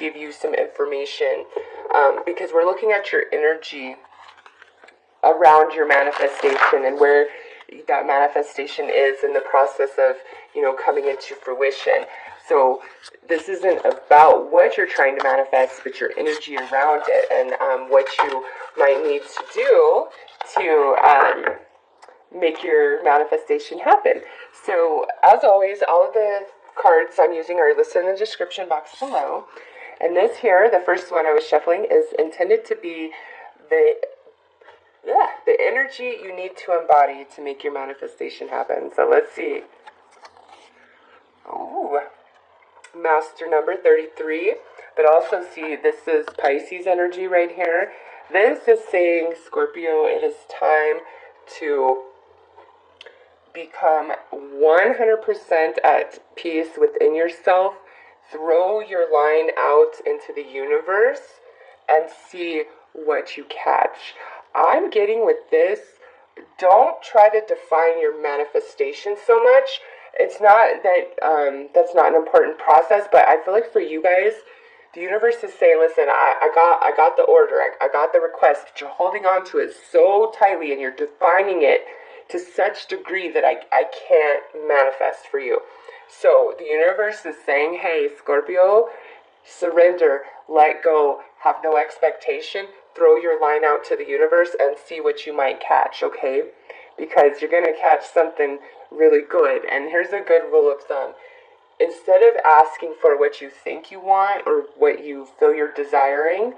give you some information, because we're looking at your energy around your manifestation and where that manifestation is in the process of, coming into fruition. So this isn't about what you're trying to manifest, but your energy around it, and what you might need to do to make your manifestation happen. So as always, all of the cards I'm using are listed in the description box below. And this here, the first one I was shuffling, is intended to be the energy you need to embody to make your manifestation happen. So let's see. Ooh, Master number 33. But also see, this is Pisces energy right here. This is saying, Scorpio, it is time to become 100% at peace within yourself. Throw your line out into the universe and see what you catch. I'm getting with this, don't try to define your manifestation so much. It's not that that's not an important process, but I feel like for you guys, the universe is saying, listen, I got the order, I got the request, but you're holding on to it so tightly and you're defining it to such degree that I can't manifest for you. So the universe is saying, hey, Scorpio, surrender, let go, have no expectation, throw your line out to the universe and see what you might catch, okay? Because you're going to catch something really good. And here's a good rule of thumb. Instead of asking for what you think you want or what you feel you're desiring,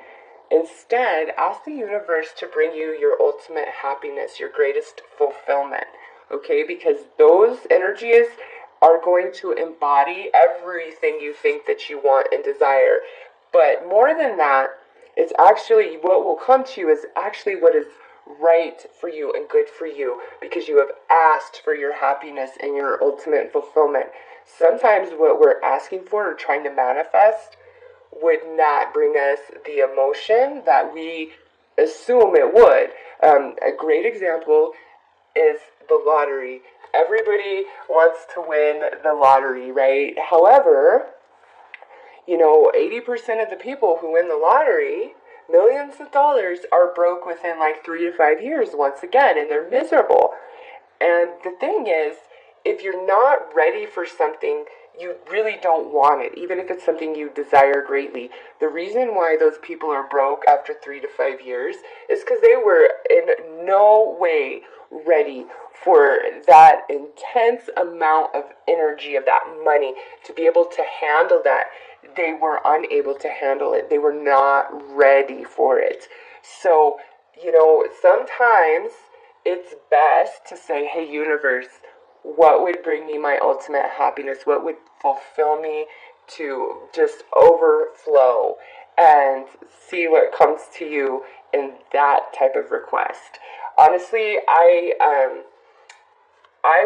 instead, ask the universe to bring you your ultimate happiness, your greatest fulfillment, okay? Because those energies are going to embody everything you think that you want and desire. But more than that, it's actually what will come to you is actually what is right for you and good for you, because you have asked for your happiness and your ultimate fulfillment. Sometimes what we're asking for or trying to manifest would not bring us the emotion that we assume it would. A great example is the lottery. Everybody wants to win the lottery, right? However, 80% of the people who win the lottery, millions of dollars, are broke within like 3 to 5 years once again, and they're miserable. And the thing is, if you're not ready for something, you really don't want it, even if it's something you desire greatly. The reason why those people are broke after 3 to 5 years is because they were in no way ready for that intense amount of energy, of that money, to be able to handle that. They were unable to handle it. They were not ready for it. So, sometimes it's best to say, hey, universe, what would bring me my ultimate happiness? What would fulfill me to just overflow? And see what comes to you in that type of request. Honestly, I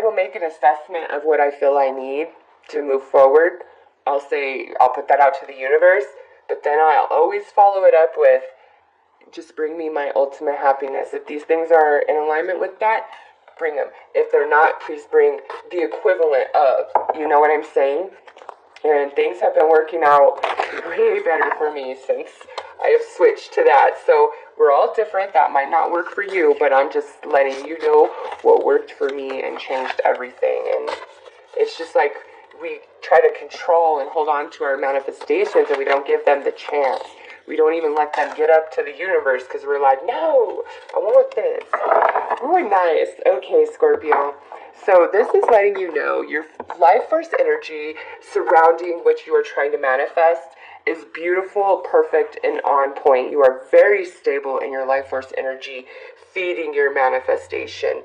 will make an assessment of what I feel I need to move forward. I'll put that out to the universe, but then I'll always follow it up with, just bring me my ultimate happiness. If these things are in alignment with that, bring them. If they're not, please bring the equivalent of. You know what I'm saying? And things have been working out way better for me since I have switched to that. So we're all different. That might not work for you, but I'm just letting you know what worked for me and changed everything. And it's just like we try to control and hold on to our manifestations and we don't give them the chance. We don't even let them get up to the universe because we're like, no, I want this. Ooh, nice. Okay, Scorpio. So this is letting you know your life force energy surrounding what you are trying to manifest is beautiful, perfect, and on point. You are very stable in your life force energy, feeding your manifestation,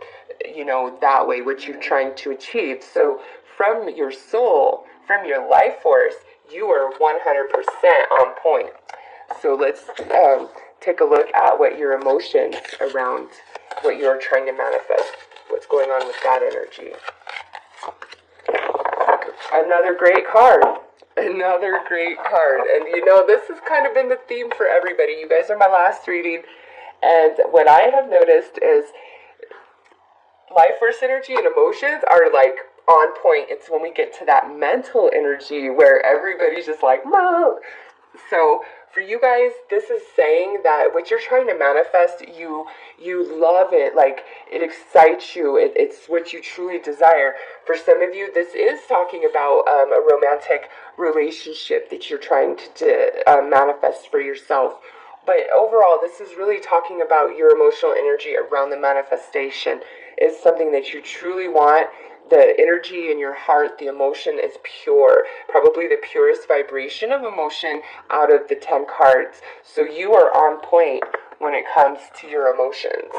that way, what you're trying to achieve. So from your soul, from your life force, you are 100% on point. So let's take a look at what your emotions around what you're trying to manifest, what's going on with that energy. Another great card. Another great card. And this has kind of been the theme for everybody. You guys are my last reading. And what I have noticed is life force energy and emotions are like on point. It's when we get to that mental energy where everybody's just like, So for you guys, this is saying that what you're trying to manifest, you love it, like it excites you. It's what you truly desire. For some of you, this is talking about a romantic relationship that you're trying to manifest for yourself. But overall, this is really talking about your emotional energy around the manifestation. It's something that you truly want. The energy in your heart, the emotion is pure, probably the purest vibration of emotion out of the 10 cards. So you are on point when it comes to your emotions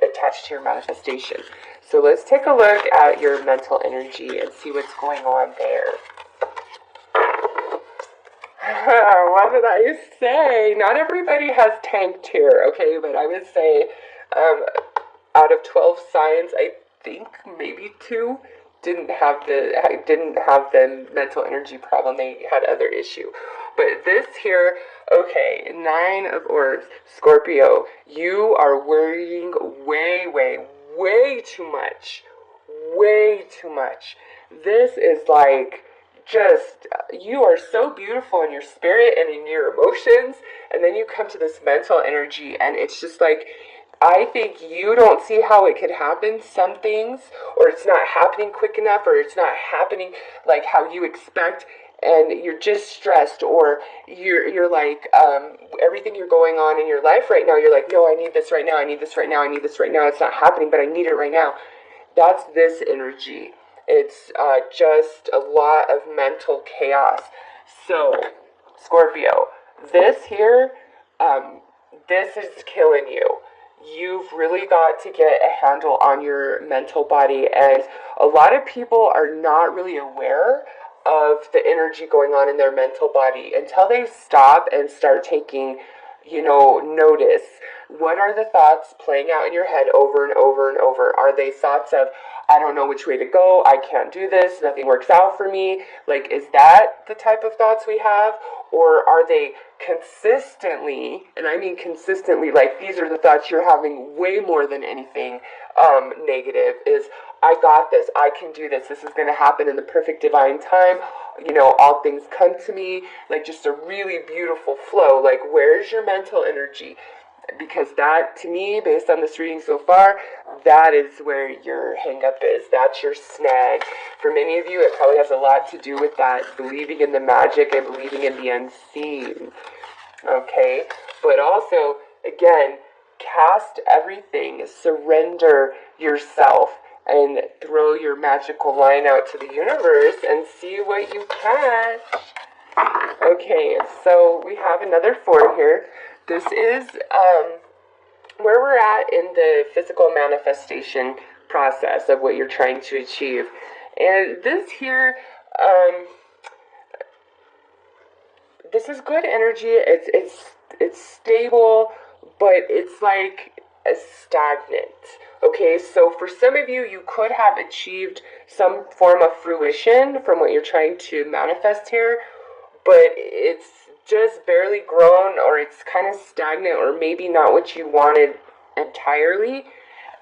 attached to your manifestation. So let's take a look at your mental energy and see what's going on there. What did I say? Not everybody has tanked here, okay? But I would say out of 12 signs, I think maybe 2 didn't have the mental energy problem. They had other issue. But this here, okay, 9 of orbs, Scorpio, you are worrying way too much. Way too much. This is like just, you are so beautiful in your spirit and in your emotions, and then you come to this mental energy, and it's just like, I think you don't see how it could happen, some things, or it's not happening quick enough, or it's not happening like how you expect, and you're just stressed, or you're like, everything you're going on in your life right now, you're like, no, I need this right now, I need this right now, I need this right now, it's not happening, but I need it right now. That's this energy. It's just a lot of mental chaos. So, Scorpio, this here, this is killing you. You've really got to get a handle on your mental body, and a lot of people are not really aware of the energy going on in their mental body until they stop and start taking, notice. What are the thoughts playing out in your head over and over and over? Are they thoughts of, I don't know which way to go, I can't do this, nothing works out for me? Like, is that the type of thoughts we have? Or are they consistently, and I mean consistently, like these are the thoughts you're having way more than anything negative, is I got this, I can do this is going to happen in the perfect divine time, all things come to me, like just a really beautiful flow. Like, where's your mental energy? Because that, to me, based on this reading so far, that is where your hang-up is. That's your snag. For many of you, it probably has a lot to do with that, believing in the magic and believing in the unseen. Okay? But also, again, cast everything, surrender yourself, and throw your magical line out to the universe and see what you catch. Okay, so we have another 4 here. This is where we're at in the physical manifestation process of what you're trying to achieve. And this here, this is good energy. It's stable, but it's like a stagnant. Okay, so for some of you, you could have achieved some form of fruition from what you're trying to manifest here, but it's just barely grown, or it's kind of stagnant, or maybe not what you wanted entirely,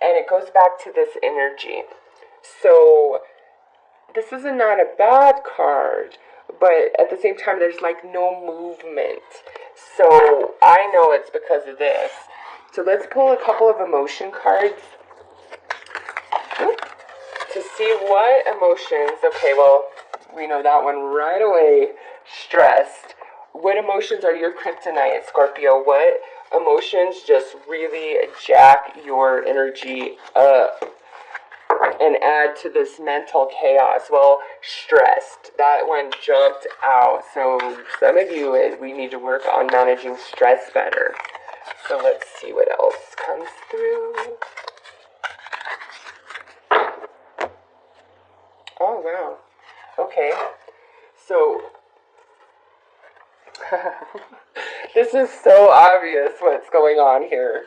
and it goes back to this energy. So this is not a bad card, but at the same time there's like no movement. So I know it's because of this. So let's pull a couple of emotion cards to see what emotions. Okay, well, we know that one right away. Stressed. What emotions are your kryptonite, Scorpio? What emotions just really jack your energy up and add to this mental chaos? Well, stressed. That one jumped out. So some of you, we need to work on managing stress better. So let's see what else comes through. Oh, wow. Okay. So this is so obvious what's going on here.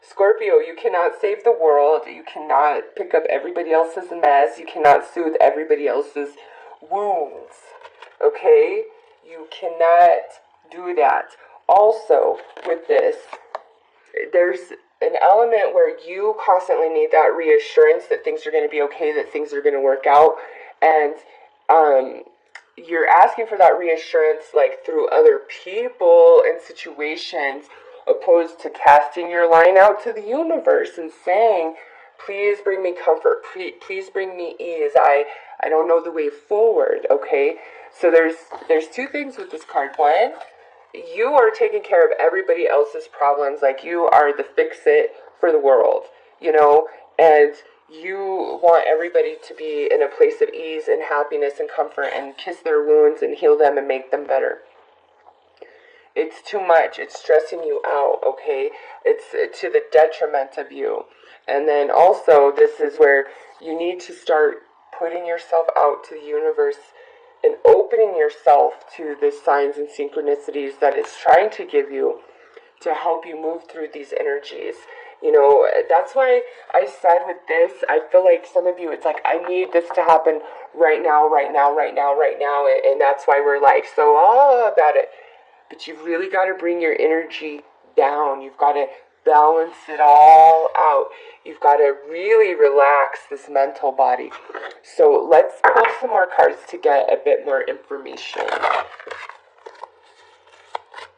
Scorpio, you cannot save the world. You cannot pick up everybody else's mess. You cannot soothe everybody else's wounds. Okay? You cannot do that. Also, with this, there's an element where you constantly need that reassurance that things are going to be okay, that things are going to work out. And you're asking for that reassurance like through other people and situations, opposed to casting your line out to the universe and saying, please bring me comfort, please bring me ease, I don't know the way forward. Okay, so there's two things with this card. One, you are taking care of everybody else's problems, like you are the fix-it for the world, and you want everybody to be in a place of ease and happiness and comfort and kiss their wounds and heal them and make them better. It's too much. It's stressing you out, okay? It's to the detriment of you. And then also, this is where you need to start putting yourself out to the universe and opening yourself to the signs and synchronicities that it's trying to give you to help you move through these energies. That's why I said with this, I feel like some of you, it's like, I need this to happen right now, right now, right now, right now. And that's why we're like so about it. But you've really got to bring your energy down. You've got to balance it all out. You've got to really relax this mental body. So let's pull some more cards to get a bit more information.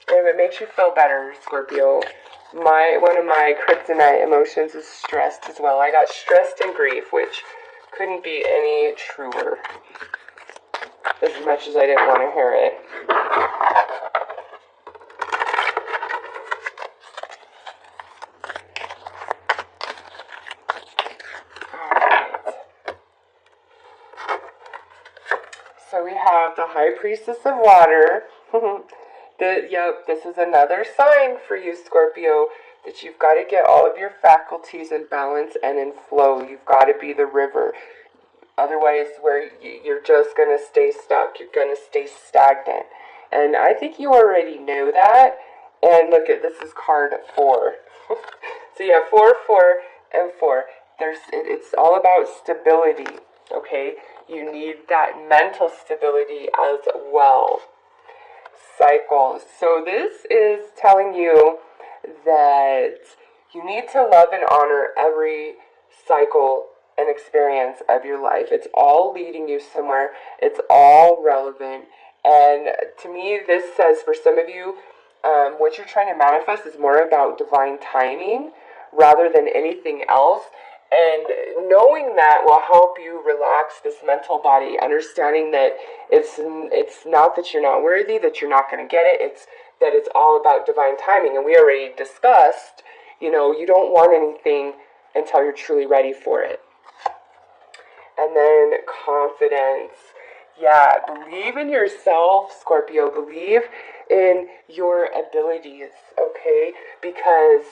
And if it makes you feel better, Scorpio, one of my kryptonite emotions is stressed as well. I got stressed and grief, which couldn't be any truer, as much as I didn't want to hear it. So we have the High Priestess of Water. This is another sign for you, Scorpio, that you've got to get all of your faculties in balance and in flow. You've got to be the river. Otherwise, you're just going to stay stuck. You're going to stay stagnant. And I think you already know that. And look at this is card 4. So you have 4, 4, and 4. It's all about stability, okay? You need that mental stability as well. Cycles. So this is telling you that you need to love and honor every cycle and experience of your life. It's all leading you somewhere. It's all relevant. And to me, this says for some of you, what you're trying to manifest is more about divine timing rather than anything else. And knowing that will help you relax this mental body, understanding that it's not that you're not worthy, that you're not going to get it, it's that it's all about divine timing. And we already discussed, you don't want anything until you're truly ready for it. And then confidence. Yeah, believe in yourself, Scorpio. Believe in your abilities, okay? Because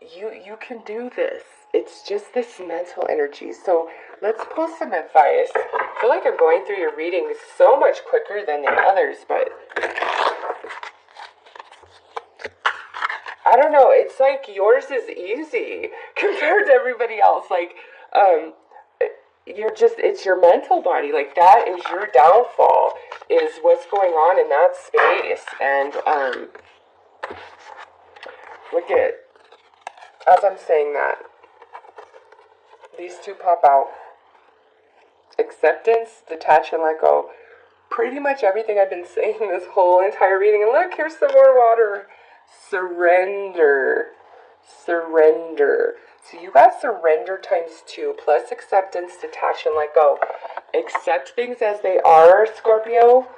you can do this. It's just this mental energy. So let's pull some advice. I feel like I'm going through your reading so much quicker than the others, but I don't know. It's like yours is easy compared to everybody else. Like, it's your mental body. Like, that is your downfall, is what's going on in that space. And look at, as I'm saying that, these two pop out. Acceptance, detach, and let go. Pretty much everything I've been saying this whole entire reading. And look, here's some more water. Surrender. Surrender. So you got surrender times 2, plus acceptance, detach, and let go. Accept things as they are, Scorpio.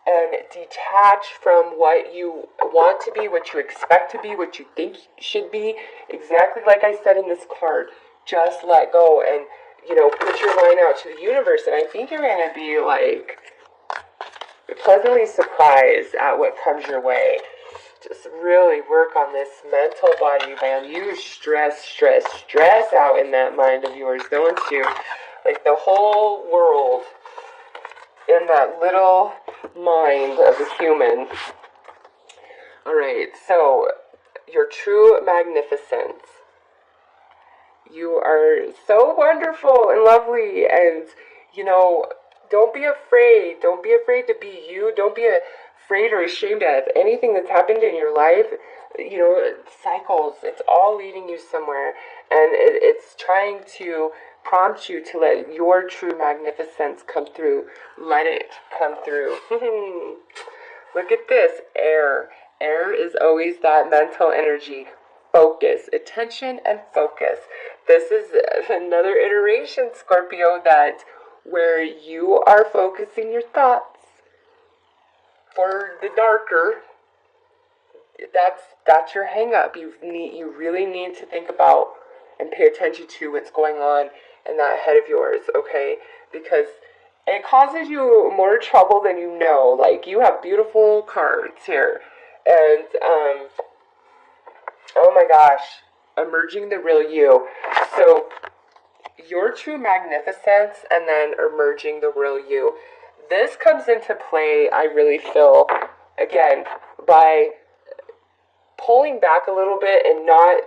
And detach from what you want to be, what you expect to be, what you think should be. Exactly like I said in this card. Just let go and, put your line out to the universe. And I think you're going to be, like, pleasantly surprised at what comes your way. Just really work on this mental body, man. You stress out in that mind of yours, don't you? Like the whole world in that little mind of a human. Alright, so your true magnificence. You are so wonderful and lovely, and don't be afraid. Don't be afraid to be you. Don't be afraid or ashamed of. Anything that's happened in your life, cycles, it's all leading you somewhere. And it's trying to prompt you to let your true magnificence come through. Let it come through. Look at this, air. Air is always that mental energy. Focus, attention, and focus. This is another iteration, Scorpio, that where you are focusing your thoughts for the darker, that's your hang up. You really need to think about and pay attention to what's going on in that head of yours, okay? Because it causes you more trouble than you know. Like, you have beautiful cards here. And, oh my gosh, emerging the real you. So, your true magnificence and then emerging the real you. This comes into play, I really feel, again, by pulling back a little bit and not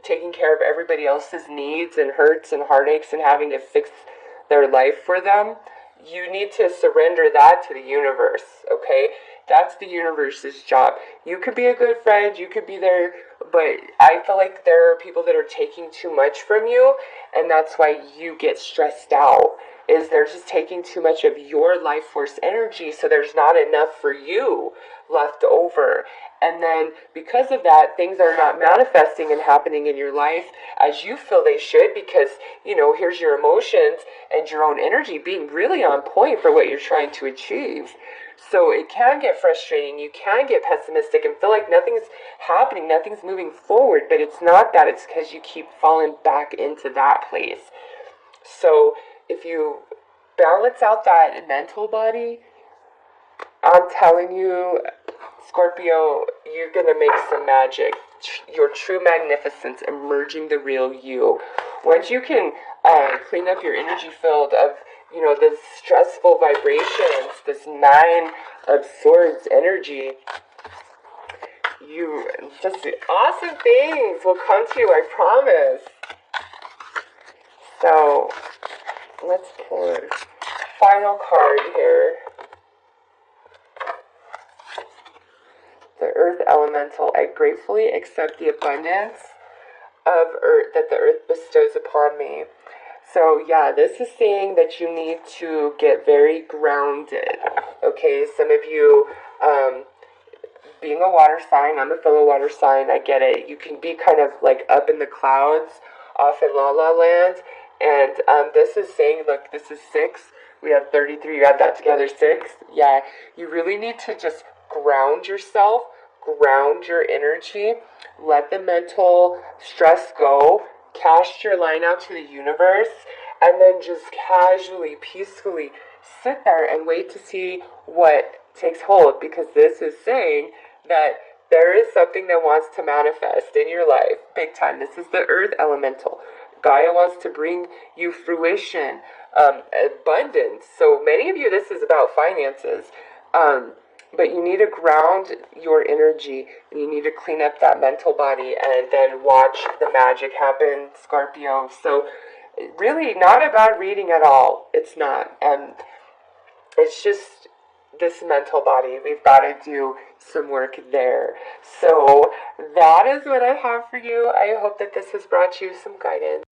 taking care of everybody else's needs and hurts and heartaches and having to fix their life for them. You need to surrender that to the universe, okay? That's the universe's job. You could be a good friend, you could be there, but I feel like there are people that are taking too much from you, and that's why you get stressed out, is they're just taking too much of your life force energy, so there's not enough for you left over. And then because of that, things are not manifesting and happening in your life as you feel they should, because, here's your emotions and your own energy being really on point for what you're trying to achieve. So it can get frustrating. You can get pessimistic and feel like nothing's happening, nothing's moving forward, but it's not that. It's because you keep falling back into that place. So if you balance out that mental body, I'm telling you, Scorpio, you're going to make some magic. Your true magnificence, emerging the real you. Once you can clean up your energy field of, the stressful vibrations, this 9 of Swords energy, just awesome things will come to you, I promise. So, let's pull a final card here. The Earth Elemental. I gratefully accept the abundance of Earth that the Earth bestows upon me. So yeah, this is saying that you need to get very grounded. Okay, some of you, being a water sign, I'm a fellow water sign, I get it. You can be kind of like up in the clouds, off in La La Land. And this is saying, look, this is 6. We have 33, you add that together, 6. Yeah, you really need to just ground yourself, ground your energy, let the mental stress go, cast your line out to the universe, and then just casually, peacefully sit there and wait to see what takes hold, because this is saying that there is something that wants to manifest in your life, big time. This is the Earth Elemental. Gaia wants to bring you fruition, abundance. So many of you, this is about finances. But you need to ground your energy, and you need to clean up that mental body, and then watch the magic happen, Scorpio. So really not a bad reading at all. It's not. It's just this mental body. We've got to do some work there. So that is what I have for you. I hope that this has brought you some guidance.